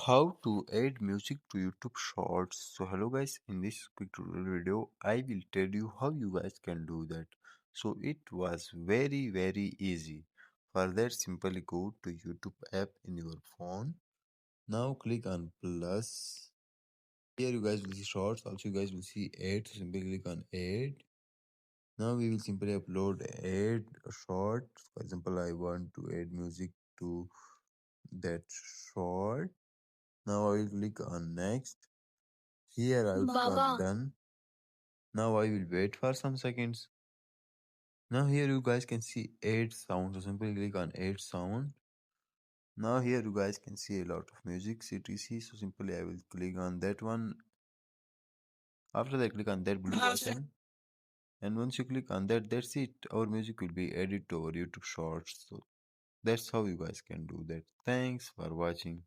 How to add music to YouTube Shorts. So hello guys, in this quick tutorial video, I will tell you how you guys can do that. So it was very easy. For that, simply go to YouTube app in your phone. Now click on plus. Here you guys will see Shorts. Also you guys will see add. So simply click on add. Now we will simply upload add a short. For example, I want to add music to that short. Now I will click on next. Here I will click on done. Now I will wait for some seconds. Now here you guys can see add sound. So simply click on add sound. Now here you guys can see a lot of music etc. So simply I will click on that one. After that click on that blue button. And once you click on that, that's it. Our music will be added to our YouTube Shorts. So that's how you guys can do that. Thanks for watching.